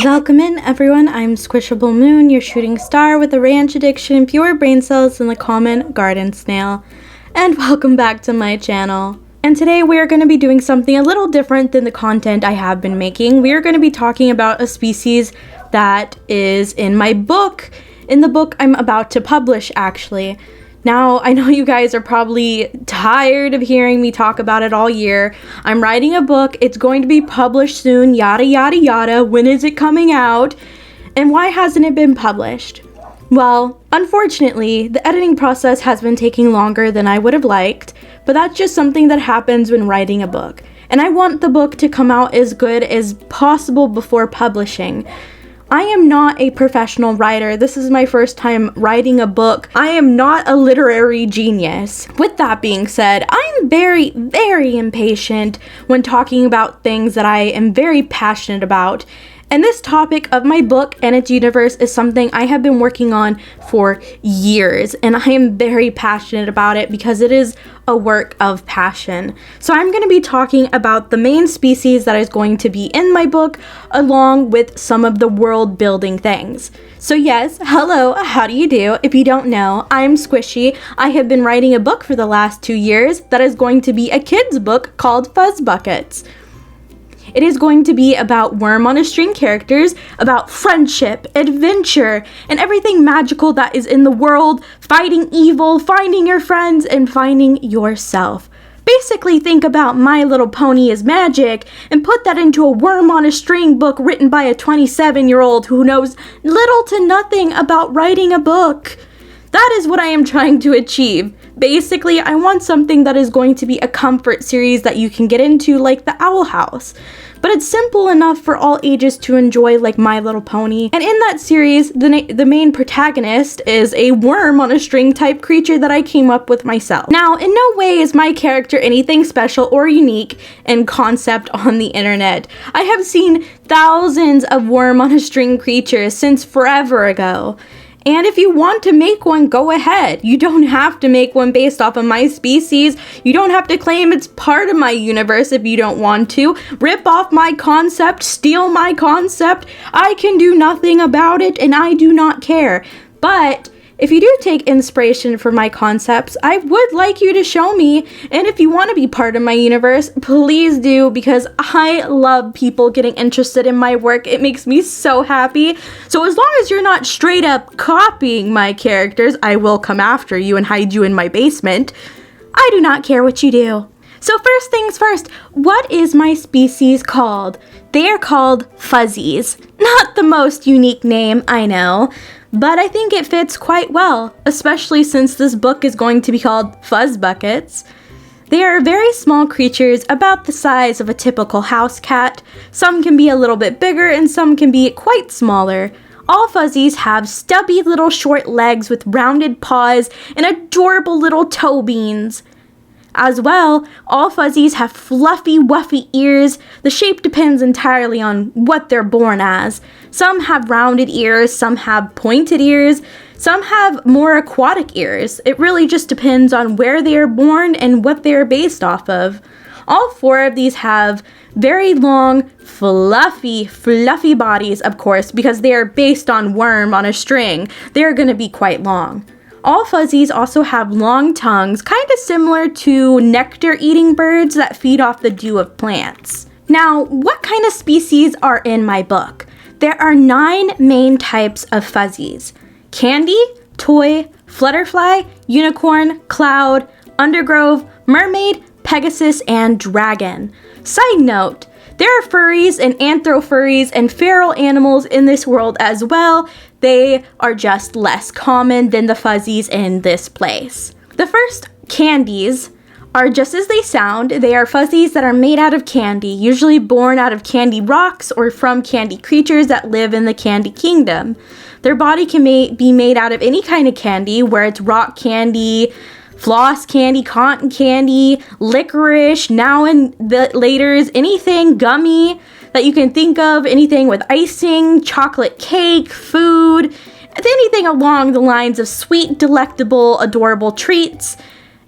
Welcome in, everyone. I'm SquishableMoon, your shooting star with a ranch addiction, pure brain cells, and the common garden snail. And welcome back to my channel. And today we are going to be doing something a little different than the content I have been making. We are going to be talking about a species that is in my book, in the book I'm about to publish, actually. Now, I know you guys are probably tired of hearing me talk about it all year. I'm writing a book. It's going to be published soon, yada, yada, yada. When is it coming out? And why hasn't it been published? Well, unfortunately, the editing process has been taking longer than I would have liked, but that's just something that happens when writing a book. And I want the book to come out as good as possible before publishing. I am not a professional writer. This is my first time writing a book. I am not a literary genius. With that being said, I'm very, very impatient when talking about things that I am very passionate about. And this topic of my book and its universe is something I have been working on for years, and I am very passionate about it because it is a work of passion. So I'm going to be talking about the main species that is going to be in my book, along with some of the world building things. So yes, hello, how do you do? If you don't know, I'm Squishy. I have been writing a book for the last 2 years that is going to be a kid's book called Fuzz Buckets. It is going to be about worm on a string characters, about friendship, adventure, and everything magical that is in the world, fighting evil, finding your friends, and finding yourself. Basically, think about My Little Pony is Magic and put that into a worm on a string book written by a 27-year-old who knows little to nothing about writing a book. That is what I am trying to achieve. Basically, I want something that is going to be a comfort series that you can get into, like The Owl House. But it's simple enough for all ages to enjoy, like My Little Pony. And in that series, the main protagonist is a worm on a string type creature that I came up with myself. Now, in no way is my character anything special or unique in concept on the internet. I have seen thousands of worm on a string creatures since forever ago. And if you want to make one, go ahead. You don't have to make one based off of my species. You don't have to claim it's part of my universe if you don't want to. Rip off my concept, steal my concept. I can do nothing about it, and I do not care. But if you do take inspiration from my concepts, I would like you to show me. And if you want to be part of my universe, please do, because I love people getting interested in my work. It makes me so happy. So as long as you're not straight up copying my characters, I will come after you and hide you in my basement. I do not care what you do. So first things first, what is my species called? They are called fuzzies. Not the most unique name, I know, but I think it fits quite well, especially since this book is going to be called Fuzz Buckets. They are very small creatures, about the size of a typical house cat. Some can be a little bit bigger and some can be quite smaller. All fuzzies have stubby little short legs with rounded paws and adorable little toe beans. As well, all fuzzies have fluffy, wuffy ears. The shape depends entirely on what they're born as. Some have rounded ears, some have pointed ears, some have more aquatic ears. It really just depends on where they are born and what they are based off of. All 4 of these have very long, fluffy bodies, of course, because they are based on worm on a string. They're going to be quite long. All fuzzies also have long tongues, kind of similar to nectar-eating birds that feed off the dew of plants. Now, what kind of species are in my book? There are 9 main types of fuzzies: candy, toy, flutterfly, unicorn, cloud, undergrove, mermaid, pegasus, and dragon. Side note, there are furries and anthro-furries and feral animals in this world as well. They are just less common than the fuzzies in this place. The first, candies, are just as they sound. They are fuzzies that are made out of candy, usually born out of candy rocks or from candy creatures that live in the candy kingdom. Their body can be made out of any kind of candy, where it's rock candy, floss candy, cotton candy, licorice, now and the laters, anything gummy that you can think of, anything with icing, chocolate cake, food, anything along the lines of sweet, delectable, adorable treats.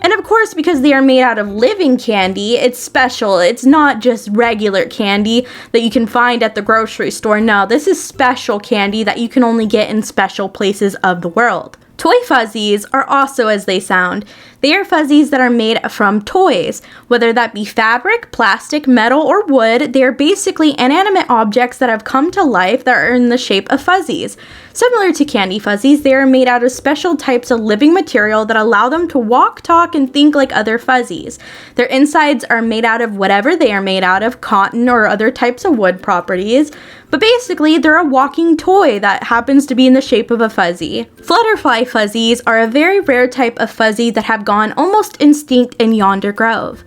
And of course, because they are made out of living candy, it's special. It's not just regular candy that you can find at the grocery store. No, this is special candy that you can only get in special places of the world. Toy fuzzies are also as they sound. They are fuzzies that are made from toys, whether that be fabric, plastic, metal, or wood. They are basically inanimate objects that have come to life that are in the shape of fuzzies. Similar to candy fuzzies, they are made out of special types of living material that allow them to walk, talk, and think like other fuzzies. Their insides are made out of whatever they are made out of, cotton or other types of wood properties. But basically, they're a walking toy that happens to be in the shape of a fuzzy. Flutterfly fuzzies are a very rare type of fuzzy that have gone almost extinct in Yonder Grove.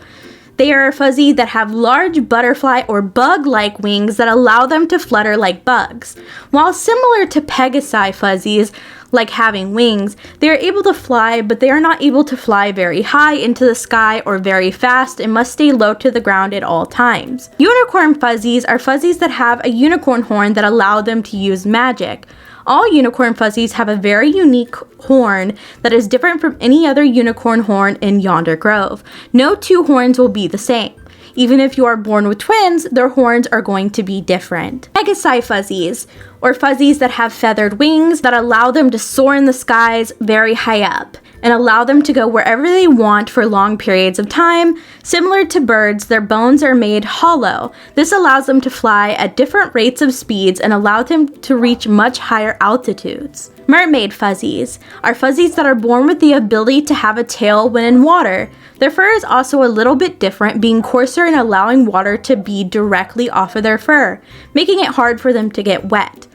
They are a fuzzy that have large butterfly or bug-like wings that allow them to flutter like bugs. While similar to Pegasi fuzzies, like having wings, they are able to fly, but they are not able to fly very high into the sky or very fast and must stay low to the ground at all times. Unicorn fuzzies are fuzzies that have a unicorn horn that allow them to use magic. All unicorn fuzzies have a very unique horn that is different from any other unicorn horn in Yonder Grove. No two horns will be the same. Even if you are born with twins, their horns are going to be different. Pegasi fuzzies, or fuzzies that have feathered wings that allow them to soar in the skies very high up and allow them to go wherever they want for long periods of time. Similar to birds, their bones are made hollow. This allows them to fly at different rates of speeds and allow them to reach much higher altitudes. Mermaid fuzzies are fuzzies that are born with the ability to have a tail when in water. Their fur is also a little bit different, being coarser and allowing water to bead directly off of their fur, making it hard for them to get wet.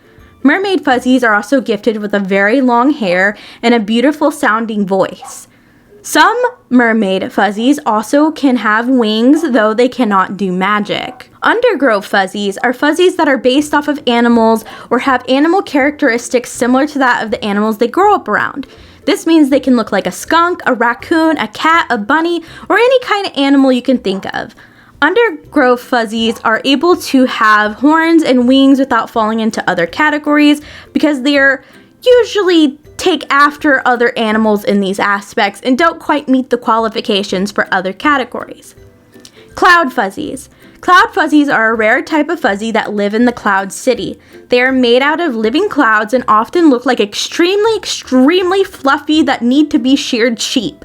Mermaid fuzzies are also gifted with a very long hair and a beautiful sounding voice. Some mermaid fuzzies also can have wings, though they cannot do magic. Undergrove fuzzies are fuzzies that are based off of animals or have animal characteristics similar to that of the animals they grow up around. This means they can look like a skunk, a raccoon, a cat, a bunny, or any kind of animal you can think of. Undergrove fuzzies are able to have horns and wings without falling into other categories because they're usually take after other animals in these aspects and don't quite meet the qualifications for other categories. Cloud fuzzies. Cloud fuzzies are a rare type of fuzzy that live in the cloud city. They are made out of living clouds and often look like extremely fluffy that need to be sheared sheep.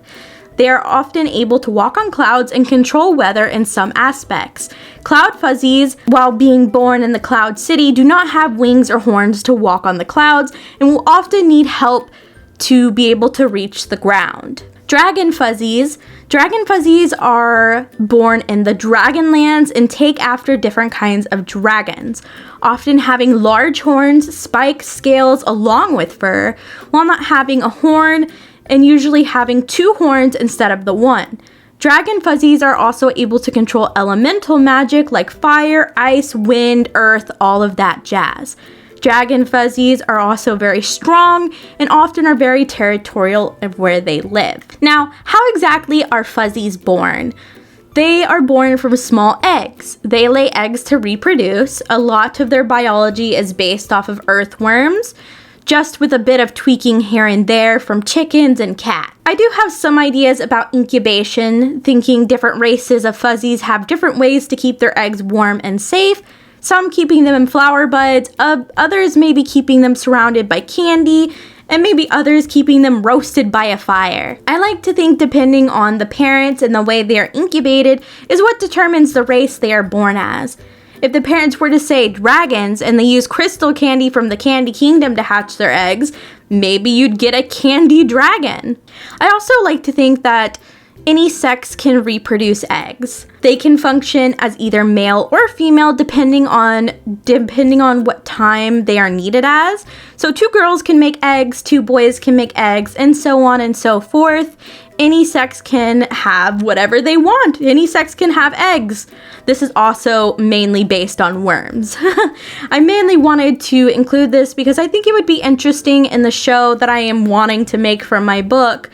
They are often able to walk on clouds and control weather in some aspects. Cloud fuzzies, while being born in the cloud city, do not have wings or horns to walk on the clouds and will often need help to be able to reach the ground. Dragon fuzzies. Dragon fuzzies are born in the Dragonlands and take after different kinds of dragons, often having large horns, spikes, scales, along with fur, while not having a horn and usually having 2 horns instead of the 1. Dragon fuzzies are also able to control elemental magic like fire, ice, wind, earth, all of that jazz. Dragon fuzzies are also very strong and often are very territorial of where they live. Now, how exactly are fuzzies born? They are born from small eggs. They lay eggs to reproduce. A lot of their biology is based off of earthworms, just with a bit of tweaking here and there from chickens and cats. I do have some ideas about incubation, thinking different races of fuzzies have different ways to keep their eggs warm and safe. Some keeping them in flower buds, others maybe keeping them surrounded by candy, and maybe others keeping them roasted by a fire. I like to think depending on the parents and the way they are incubated is what determines the race they are born as. If the parents were to say dragons and they use crystal candy from the Candy Kingdom to hatch their eggs, maybe you'd get a candy dragon. I also like to think that any sex can reproduce eggs. They can function as either male or female depending on what time they are needed as. So 2 girls can make eggs, 2 boys can make eggs, and so on and so forth. Any sex can have whatever they want. Any sex can have eggs. This is also mainly based on worms. I mainly wanted to include this because I think it would be interesting in the show that I am wanting to make for my book,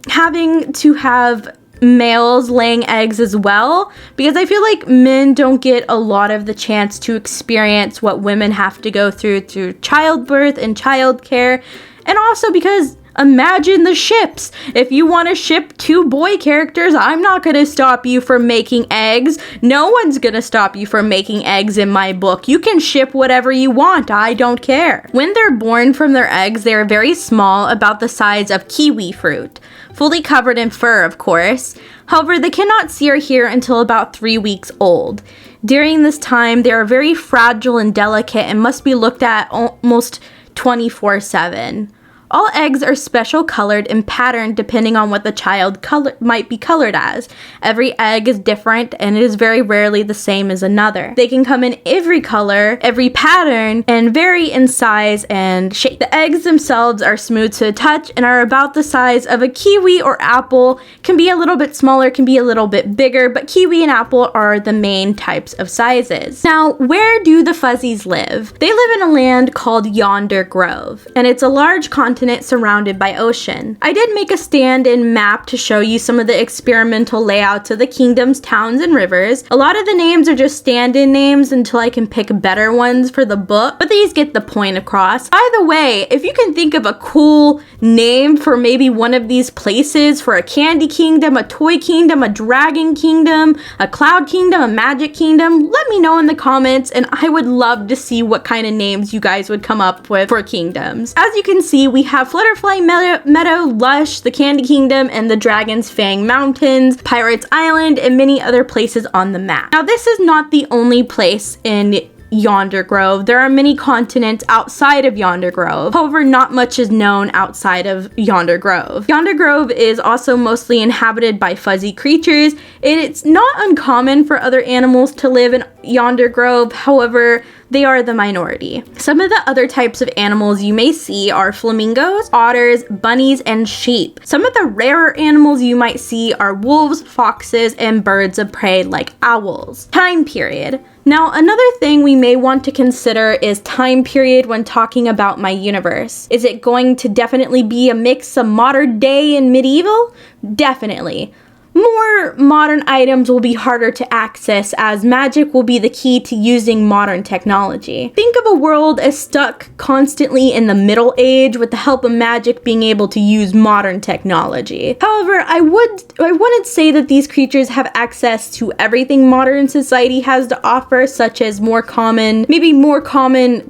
having to have males laying eggs as well, because I feel like men don't get a lot of the chance to experience what women have to go through childbirth and childcare, and also because Imagine the ships. If you want to ship 2 boy characters, I'm not going to stop you from making eggs. No one's going to stop you from making eggs in my book. You can ship whatever you want. I don't care. When they're born from their eggs, they are very small, about the size of kiwi fruit, fully covered in fur, of course. However, they cannot see or hear until about 3 weeks old. During this time, they are very fragile and delicate and must be looked at almost 24/7. All eggs are special colored and patterned depending on what the child might be colored as. Every egg is different and it is very rarely the same as another. They can come in every color, every pattern, and vary in size and shape. The eggs themselves are smooth to the touch and are about the size of a kiwi or apple. Can be a little bit smaller, can be a little bit bigger, but kiwi and apple are the main types of sizes. Now, where do the fuzzies live? They live in a land called Yonder Grove, and it's a large continent surrounded by ocean. I did make a stand-in map to show you some of the experimental layouts of the kingdoms, towns, and rivers. A lot of the names are just stand-in names until I can pick better ones for the book, but these get the point across. By the way, if you can think of a cool name for maybe one of these places, for a candy kingdom, a toy kingdom, a dragon kingdom, a cloud kingdom, a magic kingdom, let me know in the comments, and I would love to see what kind of names you guys would come up with for kingdoms. As you can see, we have Flutterfly Meadow, Lush, the Candy Kingdom, and the Dragon's Fang Mountains, Pirates Island, and many other places on the map. Now, this is not the only place in Yonder Grove. There are many continents outside of Yonder Grove. However, not much is known outside of Yonder Grove. Yonder Grove is also mostly inhabited by fuzzy creatures. It's not uncommon for other animals to live in Yonder Grove. However, they are the minority. Some of the other types of animals you may see are flamingos, otters, bunnies, and sheep. Some of the rarer animals you might see are wolves, foxes, and birds of prey like owls. Time period. Now, another thing we may want to consider is time period when talking about my universe. Is it going to definitely be a mix of modern day and medieval? Definitely. More modern items will be harder to access, as magic will be the key to using modern technology. Think of a world as stuck constantly in the Middle Age with the help of magic being able to use modern technology. However, I wouldn't say that these creatures have access to everything modern society has to offer, such as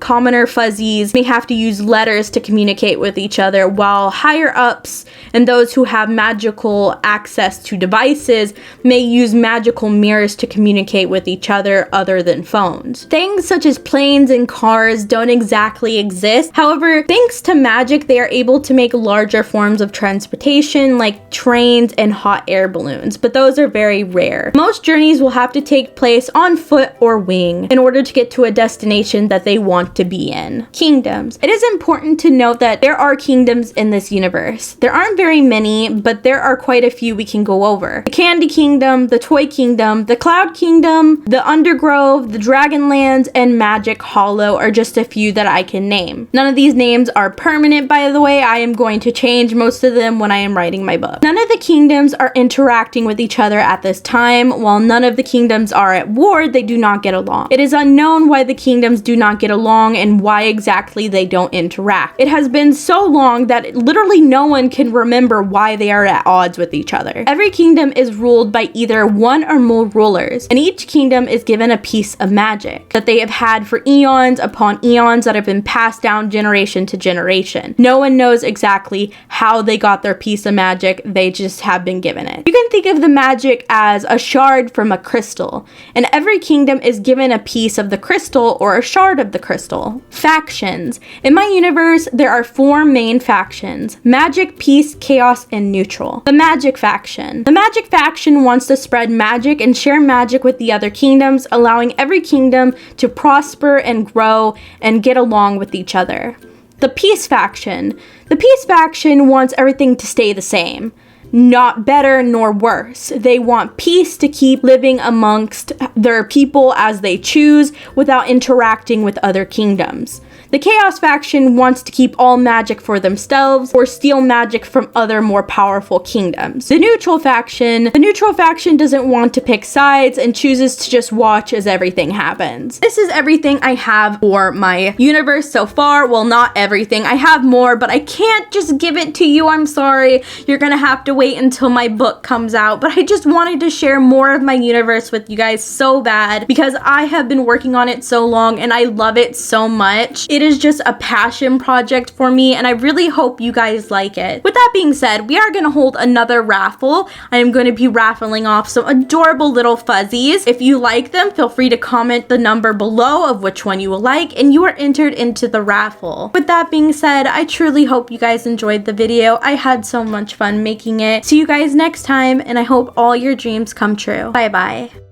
commoner fuzzies may have to use letters to communicate with each other, while higher ups and those who have magical access to devices may use magical mirrors to communicate with each other than phones. Things such as planes and cars don't exactly exist. However, thanks to magic, they are able to make larger forms of transportation like trains and hot air balloons, but those are very rare. Most journeys will have to take place on foot or wing in order to get to a destination that they want to be in. Kingdoms. It is important to note that there are kingdoms in this universe. There aren't very many, but there are quite a few we can go over. The Candy Kingdom, the Toy Kingdom, the Cloud Kingdom, the Undergrove, the Dragonlands, and Magic Hollow are just a few that I can name. None of these names are permanent, by the way. I am going to change most of them when I am writing my book. None of the kingdoms are interacting with each other at this time. While none of the kingdoms are at war, they do not get along. It is unknown why the kingdoms do not get along and why exactly they don't interact. It has been so long that literally no one can remember why they are at odds with each other. Every kingdom is ruled by either one or more rulers, and each kingdom is given a piece of magic that they have had for eons upon eons that have been passed down generation to generation. No one knows exactly how they got their piece of magic, they just have been given it. You can think of the magic as a shard from a crystal, and every kingdom is given a piece of the crystal or a shard of the crystal. Factions. In my universe, there are 4 main factions: magic, peace, chaos, and neutral. The magic faction. The magic faction wants to spread magic and share magic with the other kingdoms, allowing every kingdom to prosper and grow and get along with each other. The peace faction. The peace faction wants everything to stay the same. not better nor worse. They want peace to keep living amongst their people as they choose without interacting with other kingdoms. The Chaos faction wants to keep all magic for themselves or steal magic from other more powerful kingdoms. The Neutral faction doesn't want to pick sides and chooses to just watch as everything happens. This is everything I have for my universe so far. Well, not everything. I have more, but I can't just give it to you. I'm sorry. You're gonna have to wait until my book comes out, but I just wanted to share more of my universe with you guys so bad because I have been working on it so long and I love it so much. It is just a passion project for me and I really hope you guys like it. With that being said, we are going to hold another raffle. I am going to be raffling off some adorable little fuzzies. If you like them, feel free to comment the number below of which one you will like and you are entered into the raffle. With that being said, I truly hope you guys enjoyed the video. I had so much fun making it. See you guys next time and I hope all your dreams come true. Bye bye.